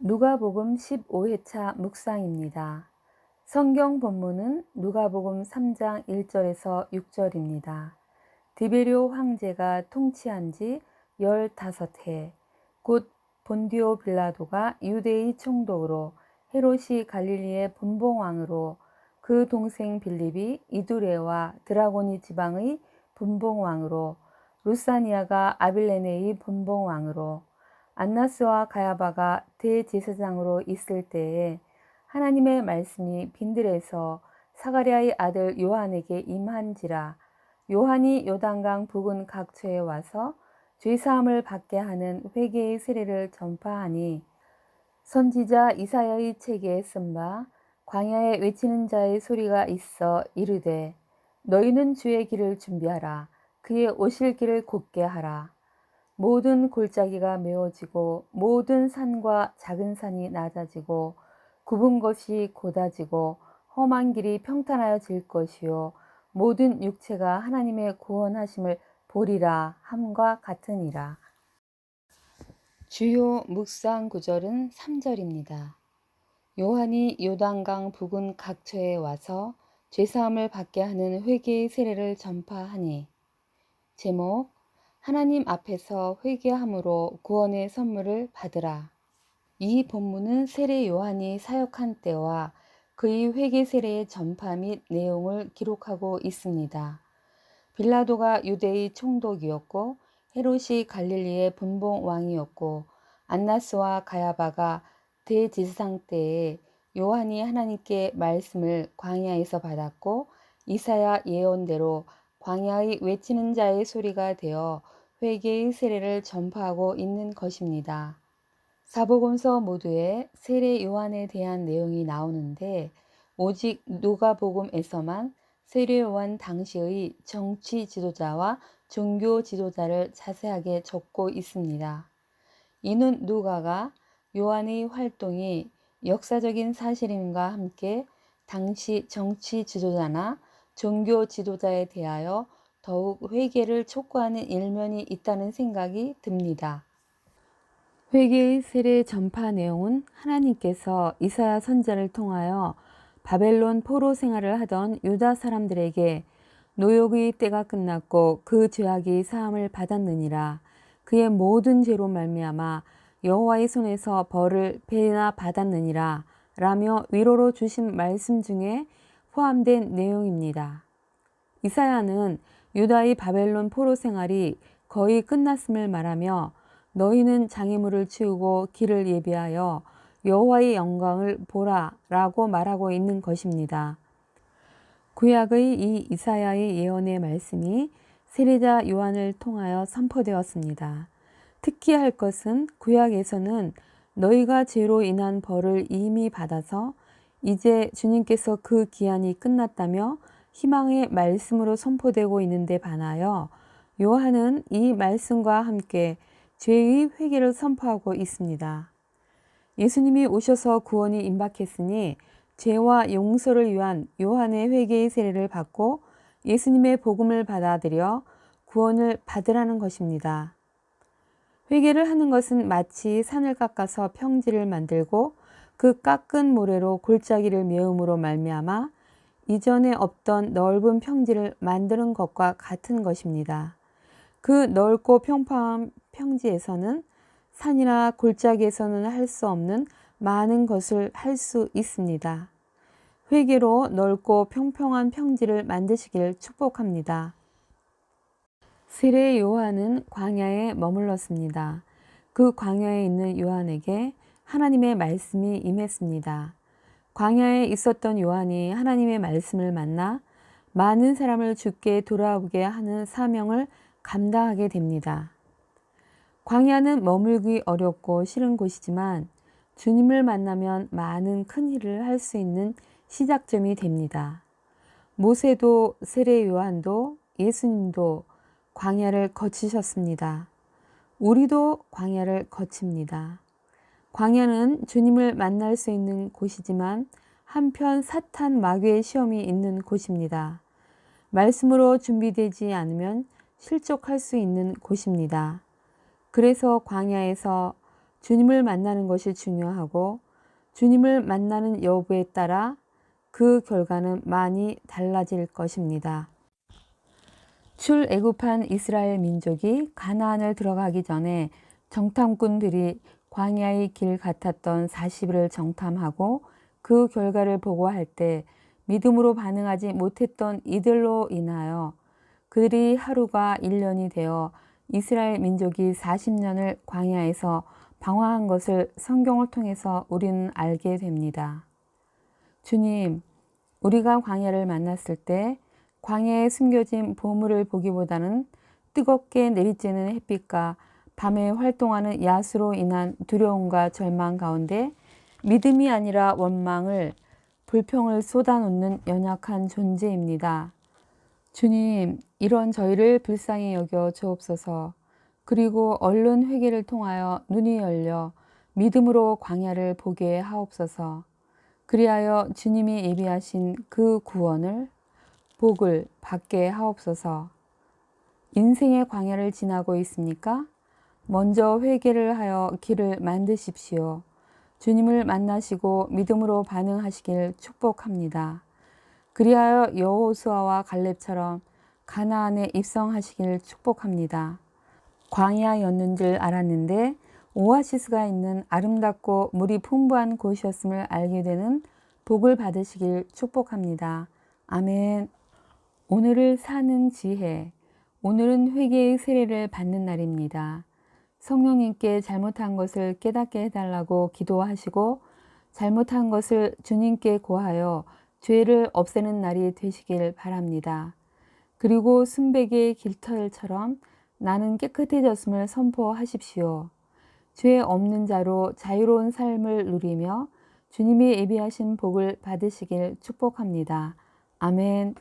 누가복음 15회차 묵상입니다. 성경 본문은 누가복음 3장 1절에서 6절입니다. 디베료 황제가 통치한 지 15해, 곧 본디오 빌라도가 유대의 총독으로, 헤롯이 갈릴리의 분봉왕으로, 그 동생 빌립이 이두레와 드라고니 지방의 분봉왕으로, 루사니아가 아빌레네의 분봉왕으로, 안나스와 가야바가 대제사장으로 있을 때에 하나님의 말씀이 빈들에서 사가랴의 아들 요한에게 임한지라. 요한이 요단강 부근 각처에 와서 죄사함을 받게 하는 회개의 세례를 전파하니, 선지자 이사야의 책에 쓴 바 광야에 외치는 자의 소리가 있어 이르되, 너희는 주의 길을 준비하라. 그의 오실 길을 곧게 하라. 모든 골짜기가 메워지고 모든 산과 작은 산이 낮아지고 굽은 것이 곧아지고 험한 길이 평탄하여질 것이요 모든 육체가 하나님의 구원하심을 보리라 함과 같으니라. 주요 묵상 구절은 3절입니다. 요한이 요단강 부근 각처에 와서 죄사함을 받게 하는 회개의 세례를 전파하니. 제목: 하나님 앞에서 회개함으로 구원의 선물을 받으라. 이 본문은 세례 요한이 사역한 때와 그의 회개 세례의 전파 및 내용을 기록하고 있습니다. 빌라도가 유대의 총독이었고 헤롯이 갈릴리의 분봉 왕이었고 안나스와 가야바가 대제사장 때에 요한이 하나님께 말씀을 광야에서 받았고 이사야 예언대로 광야의 외치는 자의 소리가 되어 회개의 세례를 전파하고 있는 것입니다. 사복음서 모두에 세례 요한에 대한 내용이 나오는데 오직 누가복음에서만 세례 요한 당시의 정치 지도자와 종교 지도자를 자세하게 적고 있습니다. 이는 누가가 요한의 활동이 역사적인 사실임과 함께 당시 정치 지도자나 종교 지도자에 대하여 더욱 회개를 촉구하는 일면이 있다는 생각이 듭니다. 회개의 세례 전파 내용은 하나님께서 이사야 선지자를 통하여 바벨론 포로 생활을 하던 유다 사람들에게 노역의 때가 끝났고 그 죄악이 사함을 받았느니라. 그의 모든 죄로 말미암아 여호와의 손에서 벌을 배나 받았느니라 라며 위로로 주신 말씀 중에 포함된 내용입니다. 이사야는 유다의 바벨론 포로 생활이 거의 끝났음을 말하며 너희는 장애물을 치우고 길을 예비하여 여호와의 영광을 보라 라고 말하고 있는 것입니다. 구약의 이 이사야의 예언의 말씀이 세례자 요한을 통하여 선포되었습니다. 특히 할 것은 구약에서는 너희가 죄로 인한 벌을 이미 받아서 이제 주님께서 그 기한이 끝났다며 희망의 말씀으로 선포되고 있는데 반하여 요한은 이 말씀과 함께 죄의 회개를 선포하고 있습니다. 예수님이 오셔서 구원이 임박했으니 죄와 용서를 위한 요한의 회개의 세례를 받고 예수님의 복음을 받아들여 구원을 받으라는 것입니다. 회개를 하는 것은 마치 산을 깎아서 평지를 만들고 그 깎은 모래로 골짜기를 메움으로 말미암아 이전에 없던 넓은 평지를 만드는 것과 같은 것입니다. 그 넓고 평평한 평지에서는 산이나 골짜기에서는 할 수 없는 많은 것을 할 수 있습니다. 회개로 넓고 평평한 평지를 만드시길 축복합니다. 세례 요한은 광야에 머물렀습니다. 그 광야에 있는 요한에게 하나님의 말씀이 임했습니다. 광야에 있었던 요한이 하나님의 말씀을 만나 많은 사람을 주께 돌아오게 하는 사명을 감당하게 됩니다. 광야는 머물기 어렵고 싫은 곳이지만 주님을 만나면 많은 큰 일을 할 수 있는 시작점이 됩니다. 모세도 세례 요한도 예수님도 광야를 거치셨습니다. 우리도 광야를 거칩니다. 광야는 주님을 만날 수 있는 곳이지만 한편 사탄 마귀의 시험이 있는 곳입니다. 말씀으로 준비되지 않으면 실족할 수 있는 곳입니다. 그래서 광야에서 주님을 만나는 것이 중요하고 주님을 만나는 여부에 따라 그 결과는 많이 달라질 것입니다. 출애굽한 이스라엘 민족이 가나안을 들어가기 전에 정탐꾼들이 광야의 길 같았던 40일을 정탐하고 그 결과를 보고할 때 믿음으로 반응하지 못했던 이들로 인하여 그들이 하루가 1년이 되어 이스라엘 민족이 40년을 광야에서 방황한 것을 성경을 통해서 우리는 알게 됩니다. 주님, 우리가 광야를 만났을 때 광야에 숨겨진 보물을 보기보다는 뜨겁게 내리쬐는 햇빛과 밤에 활동하는 야수로 인한 두려움과 절망 가운데 믿음이 아니라 원망을, 불평을 쏟아놓는 연약한 존재입니다. 주님, 이런 저희를 불쌍히 여겨 주옵소서. 그리고 얼른 회개를 통하여 눈이 열려 믿음으로 광야를 보게 하옵소서. 그리하여 주님이 예비하신 그 구원을, 복을 받게 하옵소서. 인생의 광야를 지나고 있습니까? 먼저 회개를 하여 길을 만드십시오. 주님을 만나시고 믿음으로 반응하시길 축복합니다. 그리하여 여호수아와 갈렙처럼 가나안에 입성하시길 축복합니다. 광야였는 줄 알았는데 오아시스가 있는 아름답고 물이 풍부한 곳이었음을 알게 되는 복을 받으시길 축복합니다. 아멘. 오늘을 사는 지혜. 오늘은 회개의 세례를 받는 날입니다. 성령님께 잘못한 것을 깨닫게 해달라고 기도하시고 잘못한 것을 주님께 고하여 죄를 없애는 날이 되시길 바랍니다. 그리고 순백의 깃털처럼 나는 깨끗해졌음을 선포하십시오. 죄 없는 자로 자유로운 삶을 누리며 주님이 예비하신 복을 받으시길 축복합니다. 아멘.